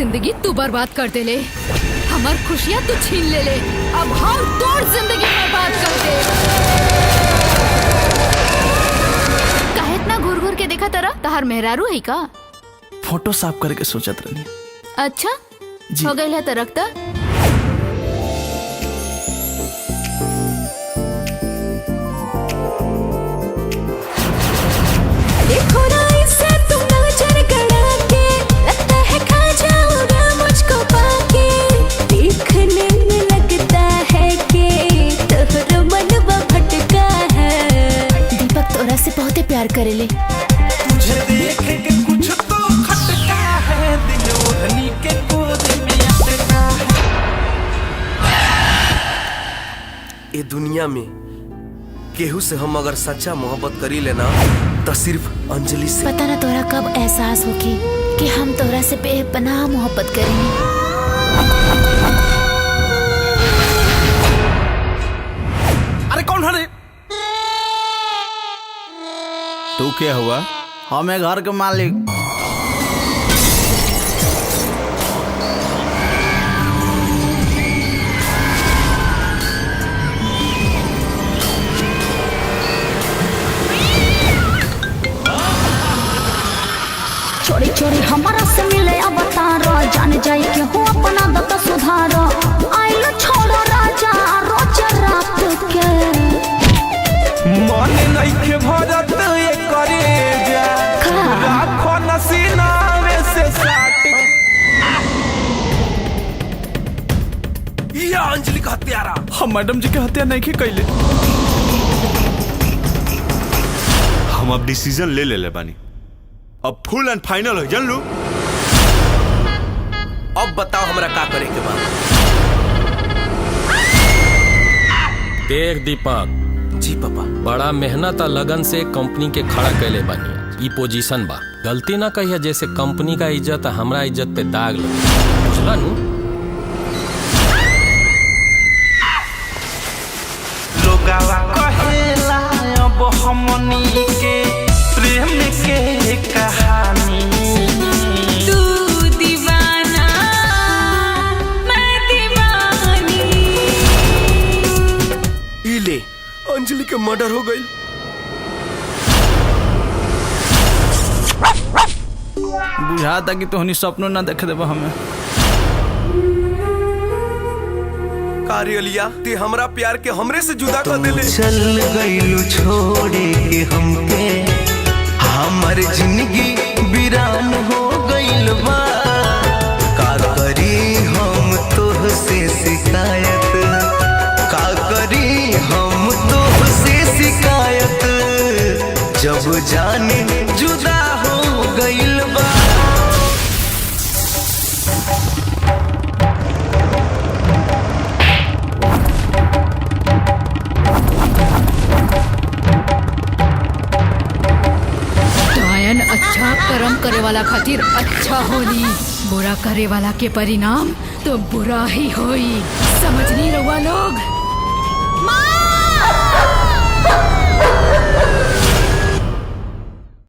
जिंदगी तू बर्बाद कर दे ले, हमार खुशियाँ तू छीन ले ले, अब हम तोड़ जिंदगी बर्बाद कर दे। काहे इतना घूर घूर के देखा तारा? तहार मेहरारू है का? फोटो साफ करके सोचत रहनी। अच्छा जी। हो गई है तो रखता। देखो ना इसे तुम नजर गड़ा के, लगता है खा जाओगे मुझको पाके, देखने में लगता है कि तोहरा मनवा भटका है। दीपक तोरा से बहुत प्यार करेले। तुझे देख के कुछ तो खटका है, दिल ओढ़नी के गोद में अटका है। ये दुनिया में केहू से हम अगर सच्चा मोहब्बत करी लेना तो सिर्फ अंजलि से। पता ना तोरा कब एहसास होगी कि हम तोरा से बेपनाह मोहब्बत करेंगे। अरे कौन है रे? तू क्या हुआ? हमें घर के मालिक। चोरी चोरी हमारा से मिले अवतारा, जान जाए के हो अपना दत्त सुधारा। आइलो छोड़ो राजा रोज रात के, मन नहीं के भरत ये करे जा, राखो नसीना में से साट। ये अंजलि का हत्यारा। हम मैडम जी के हत्या नहीं के कैले। हम अब डिसीजन ले ले बानी, अब फुल एंड फाइनल हो जान लू। अब बताओ हमरा का करे के बा। देख दीपक जी पापा। बड़ा मेहनत और लगन से कंपनी के खड़ा कैले बानी। ई पोजीशन बा, गलती ना कहिए जैसे कंपनी का इज्जत हमरा इज्जत पे दाग लगे, बुझला नु? लोगावा कहेला अब हमनी के प्रेम के कहानी। तू दीवाना मैं दीवानी। इले अंजलि के मर्डर हो गई। बुझाता कि तोहनी सपनों ना देख देबा हमें। कारियलिया ते हमरा प्यार के हमरे से जुदा कर देले। चल गइलू छोड़े के हमके, हमर जिंदगी वीरान हो गइल बा। का करी हम तोह से शिकायत, का करी हम तोह से शिकायत, जब जाने जुदा हो गइल बा। अच्छा कर्म करे वाला खातिर अच्छा होली, बुरा करे वाला के परिणाम तो बुरा ही होई। समझ नहीं रहुआ लोग?